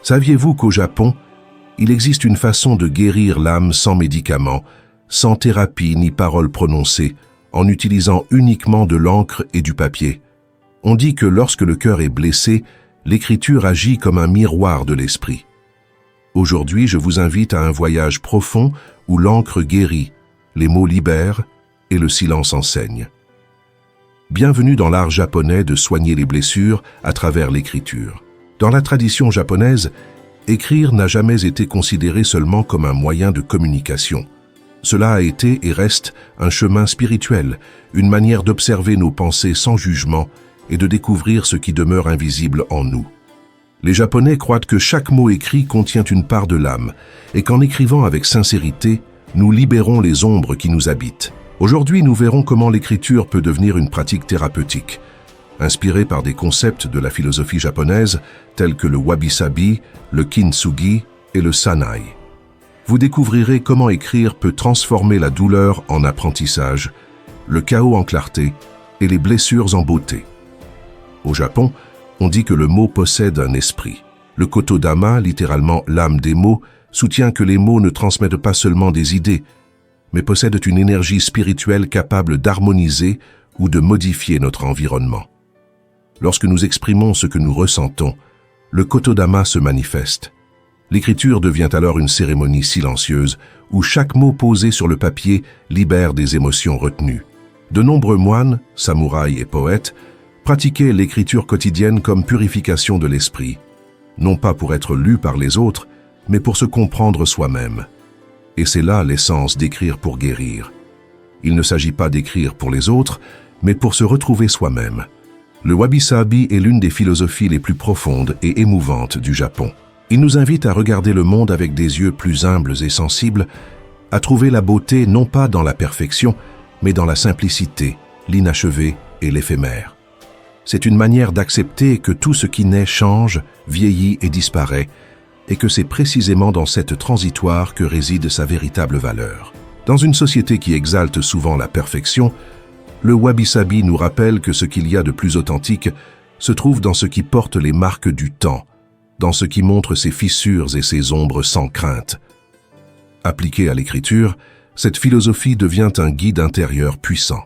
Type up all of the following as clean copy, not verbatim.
Saviez-vous qu'au Japon, il existe une façon de guérir l'âme sans médicaments, sans thérapie ni paroles prononcées, en utilisant uniquement de l'encre et du papier? On dit que lorsque le cœur est blessé, l'écriture agit comme un miroir de l'esprit. Aujourd'hui, je vous invite à un voyage profond où l'encre guérit, les mots libèrent et le silence enseigne. Bienvenue dans l'art japonais de soigner les blessures à travers l'écriture. Dans la tradition japonaise, écrire n'a jamais été considéré seulement comme un moyen de communication. Cela a été et reste un chemin spirituel, une manière d'observer nos pensées sans jugement et de découvrir ce qui demeure invisible en nous. Les Japonais croient que chaque mot écrit contient une part de l'âme et qu'en écrivant avec sincérité, nous libérons les ombres qui nous habitent. Aujourd'hui, nous verrons comment l'écriture peut devenir une pratique thérapeutique, inspirée par des concepts de la philosophie japonaise tels que le wabi-sabi, le kintsugi et le sanai. Vous découvrirez comment écrire peut transformer la douleur en apprentissage, le chaos en clarté et les blessures en beauté. Au Japon, on dit que le mot possède un esprit. Le Kotodama, littéralement l'âme des mots, soutient que les mots ne transmettent pas seulement des idées, mais possèdent une énergie spirituelle capable d'harmoniser ou de modifier notre environnement. Lorsque nous exprimons ce que nous ressentons, le Kotodama se manifeste. L'écriture devient alors une cérémonie silencieuse où chaque mot posé sur le papier libère des émotions retenues. De nombreux moines, samouraïs et poètes pratiquaient l'écriture quotidienne comme purification de l'esprit, non pas pour être lu par les autres, mais pour se comprendre soi-même. Et c'est là l'essence d'écrire pour guérir. Il ne s'agit pas d'écrire pour les autres, mais pour se retrouver soi-même. Le wabi-sabi est l'une des philosophies les plus profondes et émouvantes du Japon. Il nous invite à regarder le monde avec des yeux plus humbles et sensibles, à trouver la beauté non pas dans la perfection, mais dans la simplicité, l'inachevé et l'éphémère. C'est une manière d'accepter que tout ce qui naît change, vieillit et disparaît, et que c'est précisément dans cette transitoire que réside sa véritable valeur. Dans une société qui exalte souvent la perfection, le wabi-sabi nous rappelle que ce qu'il y a de plus authentique se trouve dans ce qui porte les marques du temps, dans ce qui montre ses fissures et ses ombres sans crainte. Appliquée à l'écriture, cette philosophie devient un guide intérieur puissant.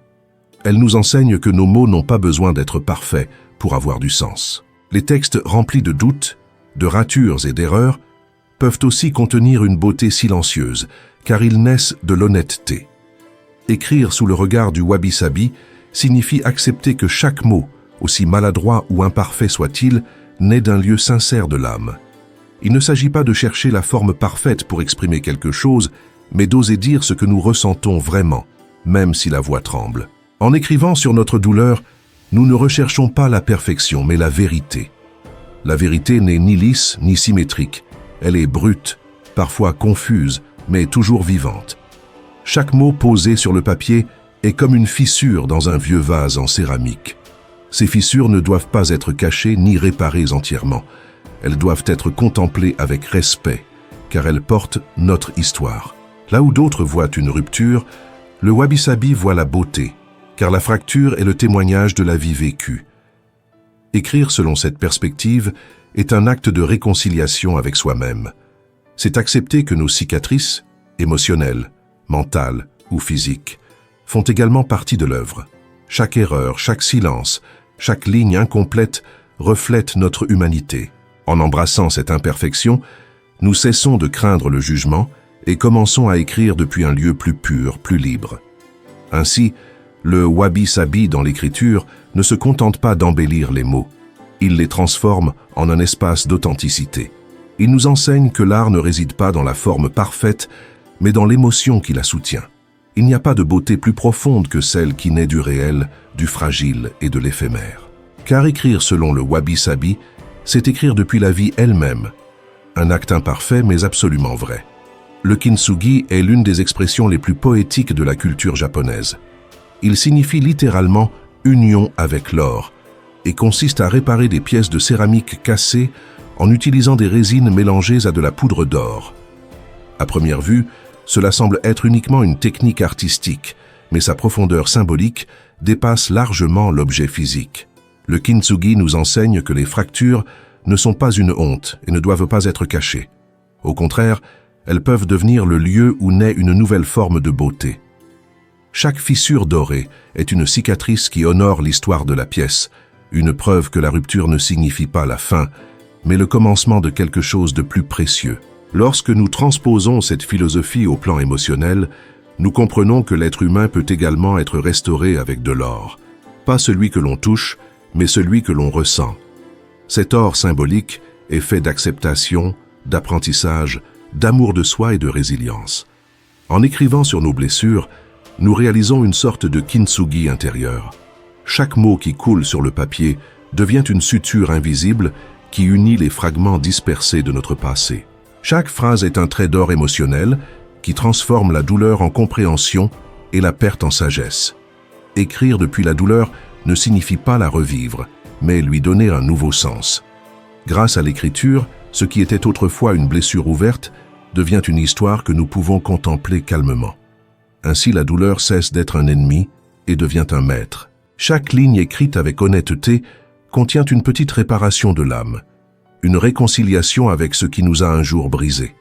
Elle nous enseigne que nos mots n'ont pas besoin d'être parfaits pour avoir du sens. Les textes remplis de doutes, de ratures et d'erreurs peuvent aussi contenir une beauté silencieuse, car ils naissent de l'honnêteté. Écrire sous le regard du wabi-sabi signifie accepter que chaque mot, aussi maladroit ou imparfait soit-il, naît d'un lieu sincère de l'âme. Il ne s'agit pas de chercher la forme parfaite pour exprimer quelque chose, mais d'oser dire ce que nous ressentons vraiment, même si la voix tremble. En écrivant sur notre douleur, nous ne recherchons pas la perfection, mais la vérité. La vérité n'est ni lisse ni symétrique. Elle est brute, parfois confuse, mais toujours vivante. Chaque mot posé sur le papier est comme une fissure dans un vieux vase en céramique. Ces fissures ne doivent pas être cachées ni réparées entièrement. Elles doivent être contemplées avec respect, car elles portent notre histoire. Là où d'autres voient une rupture, le wabi-sabi voit la beauté, car la fracture est le témoignage de la vie vécue. Écrire selon cette perspective est un acte de réconciliation avec soi-même. C'est accepter que nos cicatrices, émotionnelles, mentales ou physiques, font également partie de l'œuvre. Chaque erreur, chaque silence, chaque ligne incomplète reflète notre humanité. En embrassant cette imperfection, nous cessons de craindre le jugement et commençons à écrire depuis un lieu plus pur, plus libre. Ainsi, le wabi-sabi dans l'écriture ne se contente pas d'embellir les mots. Il les transforme en un espace d'authenticité. Il nous enseigne que l'art ne réside pas dans la forme parfaite, mais dans l'émotion qui la soutient. Il n'y a pas de beauté plus profonde que celle qui naît du réel, du fragile et de l'éphémère. Car écrire selon le wabi-sabi, c'est écrire depuis la vie elle-même. Un acte imparfait mais absolument vrai. Le kintsugi est l'une des expressions les plus poétiques de la culture japonaise. Il signifie littéralement « union avec l'or » et consiste à réparer des pièces de céramique cassées en utilisant des résines mélangées à de la poudre d'or. À première vue, cela semble être uniquement une technique artistique, mais sa profondeur symbolique dépasse largement l'objet physique. Le kintsugi nous enseigne que les fractures ne sont pas une honte et ne doivent pas être cachées. Au contraire, elles peuvent devenir le lieu où naît une nouvelle forme de beauté. Chaque fissure dorée est une cicatrice qui honore l'histoire de la pièce, une preuve que la rupture ne signifie pas la fin, mais le commencement de quelque chose de plus précieux. Lorsque nous transposons cette philosophie au plan émotionnel, nous comprenons que l'être humain peut également être restauré avec de l'or. Pas celui que l'on touche, mais celui que l'on ressent. Cet or symbolique est fait d'acceptation, d'apprentissage, d'amour de soi et de résilience. En écrivant sur nos blessures, nous réalisons une sorte de kintsugi intérieur. Chaque mot qui coule sur le papier devient une suture invisible qui unit les fragments dispersés de notre passé. Chaque phrase est un trait d'or émotionnel qui transforme la douleur en compréhension et la perte en sagesse. Écrire depuis la douleur ne signifie pas la revivre, mais lui donner un nouveau sens. Grâce à l'écriture, ce qui était autrefois une blessure ouverte devient une histoire que nous pouvons contempler calmement. Ainsi, la douleur cesse d'être un ennemi et devient un maître. Chaque ligne écrite avec honnêteté contient une petite réparation de l'âme, une réconciliation avec ce qui nous a un jour brisé.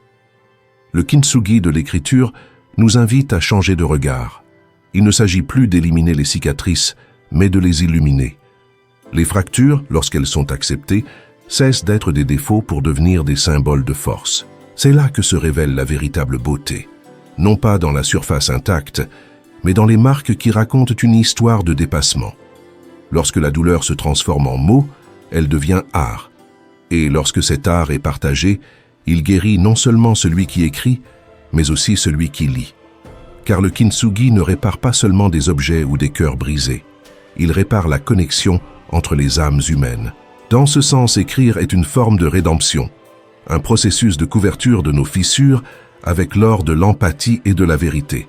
Le kintsugi de l'écriture nous invite à changer de regard. Il ne s'agit plus d'éliminer les cicatrices, mais de les illuminer. Les fractures, lorsqu'elles sont acceptées, cessent d'être des défauts pour devenir des symboles de force. C'est là que se révèle la véritable beauté, non pas dans la surface intacte, mais dans les marques qui racontent une histoire de dépassement. Lorsque la douleur se transforme en mots, elle devient art. Et lorsque cet art est partagé, il guérit non seulement celui qui écrit, mais aussi celui qui lit. Car le kintsugi ne répare pas seulement des objets ou des cœurs brisés. Il répare la connexion entre les âmes humaines. Dans ce sens, écrire est une forme de rédemption, un processus de couverture de nos fissures avec l'or de l'empathie et de la vérité.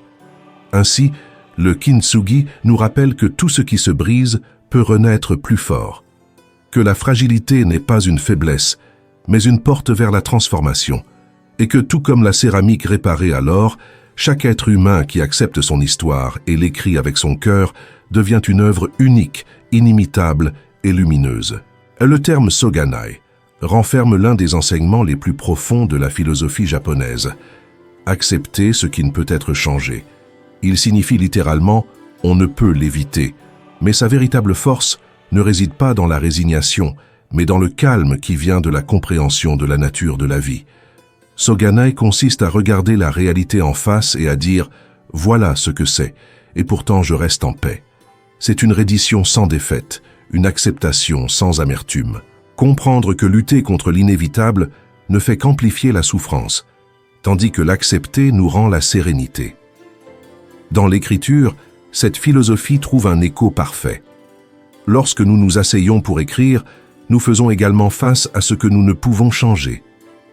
Ainsi, le kintsugi nous rappelle que tout ce qui se brise peut renaître plus fort, que la fragilité n'est pas une faiblesse, mais une porte vers la transformation, et que tout comme la céramique réparée à l'or, chaque être humain qui accepte son histoire et l'écrit avec son cœur devient une œuvre unique, inimitable et lumineuse. Le terme Soganai renferme l'un des enseignements les plus profonds de la philosophie japonaise. Accepter ce qui ne peut être changé. Il signifie littéralement « on ne peut l'éviter », mais sa véritable force ne réside pas dans la résignation, mais dans le calme qui vient de la compréhension de la nature de la vie. Soganai consiste à regarder la réalité en face et à dire « voilà ce que c'est, et pourtant je reste en paix ». C'est une reddition sans défaite, une acceptation sans amertume. Comprendre que lutter contre l'inévitable ne fait qu'amplifier la souffrance, tandis que l'accepter nous rend la sérénité. Dans l'écriture, cette philosophie trouve un écho parfait. Lorsque nous nous asseyons pour écrire, nous faisons également face à ce que nous ne pouvons changer.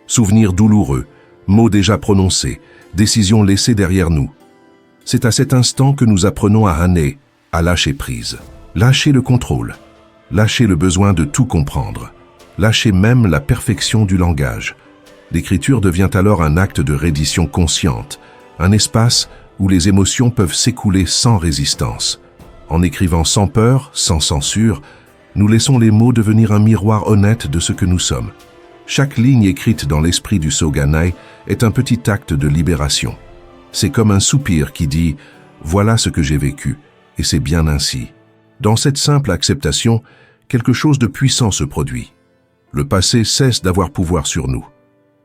Souvenirs douloureux, mots déjà prononcés, décisions laissées derrière nous. C'est à cet instant que nous apprenons à hane, à lâcher prise. Lâcher le contrôle, lâcher le besoin de tout comprendre, lâcher même la perfection du langage. L'écriture devient alors un acte de reddition consciente, un espace où les émotions peuvent s'écouler sans résistance. En écrivant sans peur, sans censure, nous laissons les mots devenir un miroir honnête de ce que nous sommes. Chaque ligne écrite dans l'esprit du Soganai est un petit acte de libération. C'est comme un soupir qui dit « voilà ce que j'ai vécu, et c'est bien ainsi ». Dans cette simple acceptation, quelque chose de puissant se produit. Le passé cesse d'avoir pouvoir sur nous.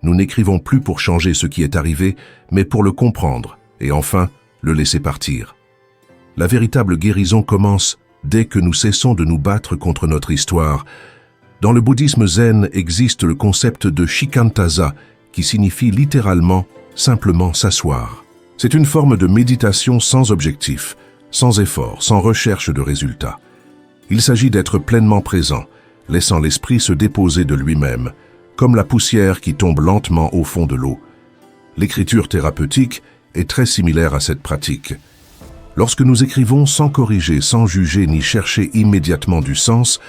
Nous n'écrivons plus pour changer ce qui est arrivé, mais pour le comprendre, et enfin, le laisser partir. La véritable guérison commence dès que nous cessons de nous battre contre notre histoire. Dans le bouddhisme zen existe le concept de shikantaza, qui signifie littéralement simplement s'asseoir. C'est une forme de méditation sans objectif, sans effort, sans recherche de résultats. Il s'agit d'être pleinement présent, laissant l'esprit se déposer de lui-même, comme la poussière qui tombe lentement au fond de l'eau. L'écriture thérapeutique est très similaire à cette pratique. Lorsque nous écrivons sans corriger, sans juger ni chercher immédiatement du sens,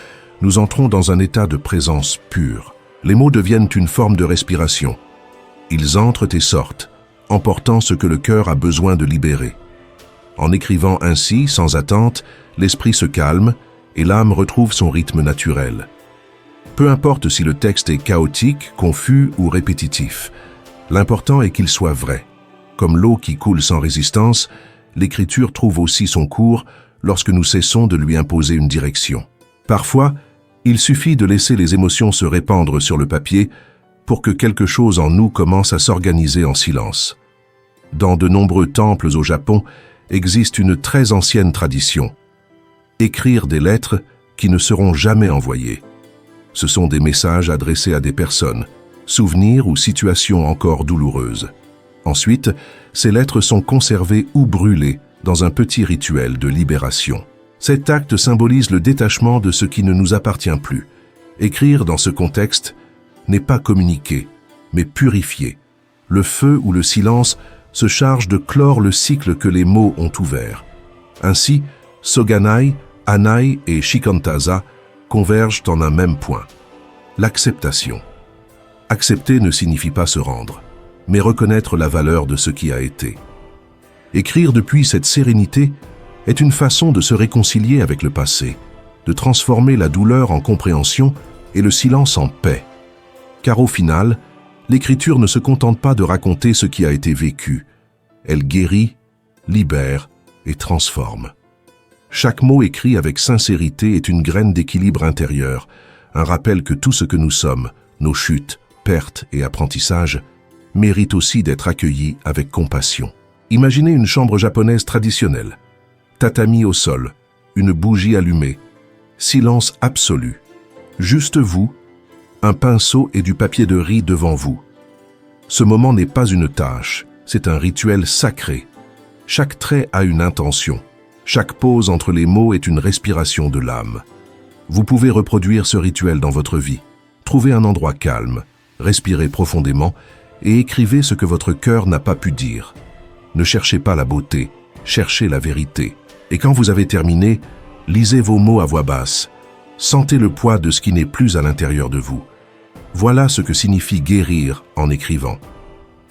nous entrons dans un état de présence pure. Les mots deviennent une forme de respiration. Ils entrent et sortent, emportant ce que le cœur a besoin de libérer. En écrivant ainsi, sans attente, l'esprit se calme et l'âme retrouve son rythme naturel. Peu importe si le texte est chaotique, confus ou répétitif. L'important est qu'il soit vrai. Comme l'eau qui coule sans résistance, l'écriture trouve aussi son cours lorsque nous cessons de lui imposer une direction. Parfois, il suffit de laisser les émotions se répandre sur le papier pour que quelque chose en nous commence à s'organiser en silence. Dans de nombreux temples au Japon, existe une très ancienne tradition. Écrire des lettres qui ne seront jamais envoyées. Ce sont des messages adressés à des personnes, souvenirs ou situations encore douloureuses. Ensuite, ces lettres sont conservées ou brûlées dans un petit rituel de libération. Cet acte symbolise le détachement de ce qui ne nous appartient plus. Écrire dans ce contexte n'est pas communiquer, mais purifier. Le feu ou le silence se charge de clore le cycle que les mots ont ouvert. Ainsi, Soganai, Anai et Shikantaza convergent en un même point. L'acceptation. Accepter ne signifie pas se rendre, mais reconnaître la valeur de ce qui a été. Écrire depuis cette sérénité est une façon de se réconcilier avec le passé, de transformer la douleur en compréhension et le silence en paix. Car au final, l'écriture ne se contente pas de raconter ce qui a été vécu. Elle guérit, libère et transforme. Chaque mot écrit avec sincérité est une graine d'équilibre intérieur, un rappel que tout ce que nous sommes, nos chutes, pertes et apprentissages, mérite aussi d'être accueilli avec compassion. Imaginez une chambre japonaise traditionnelle. Tatami au sol, une bougie allumée, silence absolu. Juste vous, un pinceau et du papier de riz devant vous. Ce moment n'est pas une tâche, c'est un rituel sacré. Chaque trait a une intention. Chaque pause entre les mots est une respiration de l'âme. Vous pouvez reproduire ce rituel dans votre vie. Trouvez un endroit calme, respirez profondément et écrivez ce que votre cœur n'a pas pu dire. Ne cherchez pas la beauté, cherchez la vérité. Et quand vous avez terminé, lisez vos mots à voix basse. Sentez le poids de ce qui n'est plus à l'intérieur de vous. Voilà ce que signifie guérir en écrivant.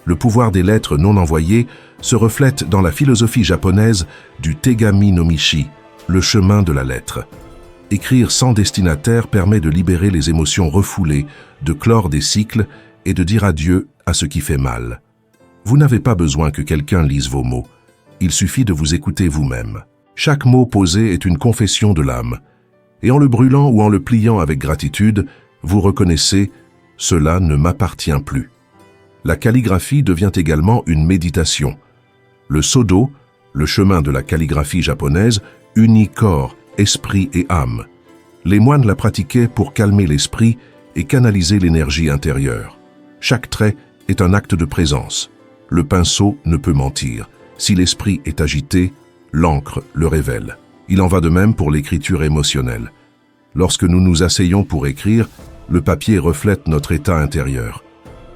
Le pouvoir des lettres non envoyées se reflète dans la philosophie japonaise du Tegami no Michi, le chemin de la lettre. Écrire sans destinataire permet de libérer les émotions refoulées, de clore des cycles et de dire adieu à ce qui fait mal. Vous n'avez pas besoin que quelqu'un lise vos mots. Il suffit de vous écouter vous-même. Chaque mot posé est une confession de l'âme. Et en le brûlant ou en le pliant avec gratitude, vous reconnaissez « cela ne m'appartient plus ». La calligraphie devient également une méditation. Le Sodo, le chemin de la calligraphie japonaise, unit corps, esprit et âme. Les moines la pratiquaient pour calmer l'esprit et canaliser l'énergie intérieure. Chaque trait est un acte de présence. Le pinceau ne peut mentir. Si l'esprit est agité, l'encre le révèle. Il en va de même pour l'écriture émotionnelle. Lorsque nous nous asseyons pour écrire, le papier reflète notre état intérieur.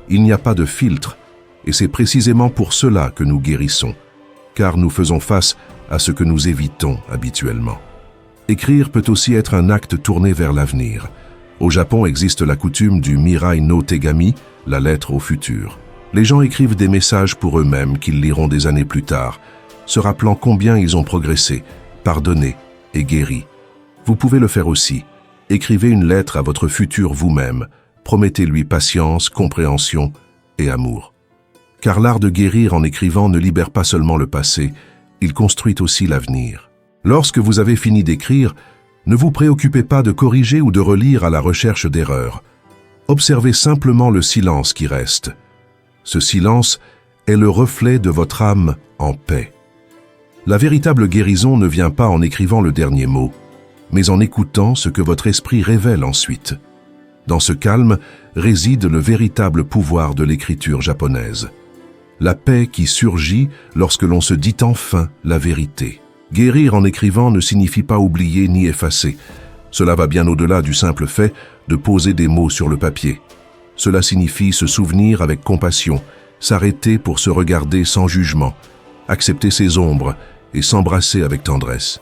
Il n'y a pas de filtre, et c'est précisément pour cela que nous guérissons, car nous faisons face à ce que nous évitons habituellement. Écrire peut aussi être un acte tourné vers l'avenir. Au Japon existe la coutume du Mirai no Tegami, la lettre au futur. Les gens écrivent des messages pour eux-mêmes qu'ils liront des années plus tard, se rappelant combien ils ont progressé, pardonné et guéri. Vous pouvez le faire aussi. Écrivez une lettre à votre futur vous-même. Promettez-lui patience, compréhension et amour. Car l'art de guérir en écrivant ne libère pas seulement le passé, il construit aussi l'avenir. Lorsque vous avez fini d'écrire, ne vous préoccupez pas de corriger ou de relire à la recherche d'erreurs. Observez simplement le silence qui reste. Ce silence est le reflet de votre âme en paix. La véritable guérison ne vient pas en écrivant le dernier mot, mais en écoutant ce que votre esprit révèle ensuite. Dans ce calme réside le véritable pouvoir de l'écriture japonaise. La paix qui surgit lorsque l'on se dit enfin la vérité. Guérir en écrivant ne signifie pas oublier ni effacer. Cela va bien au-delà du simple fait de poser des mots sur le papier. Cela signifie se souvenir avec compassion, s'arrêter pour se regarder sans jugement, accepter ses ombres et s'embrasser avec tendresse.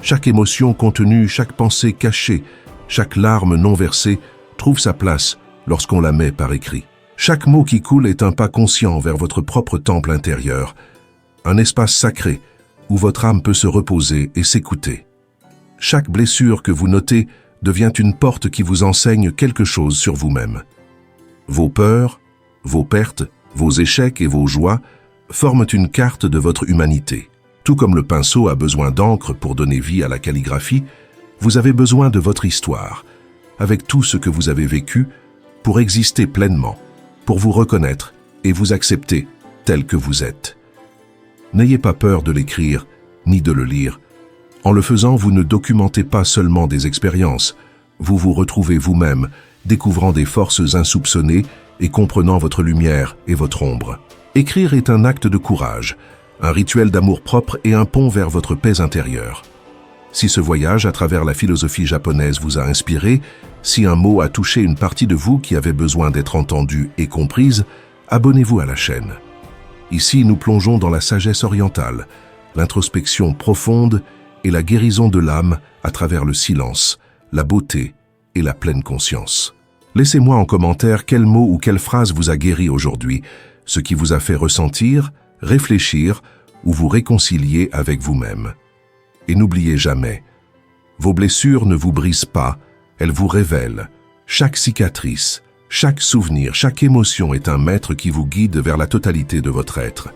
Chaque émotion contenue, chaque pensée cachée, chaque larme non versée trouve sa place lorsqu'on la met par écrit. Chaque mot qui coule est un pas conscient vers votre propre temple intérieur, un espace sacré où votre âme peut se reposer et s'écouter. Chaque blessure que vous notez devient une porte qui vous enseigne quelque chose sur vous-même. Vos peurs, vos pertes, vos échecs et vos joies forment une carte de votre humanité. Tout comme le pinceau a besoin d'encre pour donner vie à la calligraphie, vous avez besoin de votre histoire, avec tout ce que vous avez vécu, pour exister pleinement, pour vous reconnaître et vous accepter tel que vous êtes. N'ayez pas peur de l'écrire, ni de le lire. En le faisant, vous ne documentez pas seulement des expériences, vous vous retrouvez vous-même, découvrant des forces insoupçonnées et comprenant votre lumière et votre ombre. Écrire est un acte de courage, un rituel d'amour-propre et un pont vers votre paix intérieure. Si ce voyage à travers la philosophie japonaise vous a inspiré, si un mot a touché une partie de vous qui avait besoin d'être entendue et comprise, abonnez-vous à la chaîne. Ici, nous plongeons dans la sagesse orientale, l'introspection profonde et la guérison de l'âme à travers le silence, la beauté et la pleine conscience. Laissez-moi en commentaire quel mot ou quelle phrase vous a guéri aujourd'hui, ce qui vous a fait ressentir, réfléchir ou vous réconcilier avec vous-même. Et n'oubliez jamais, vos blessures ne vous brisent pas, elles vous révèlent. Chaque cicatrice, chaque souvenir, chaque émotion est un maître qui vous guide vers la totalité de votre être.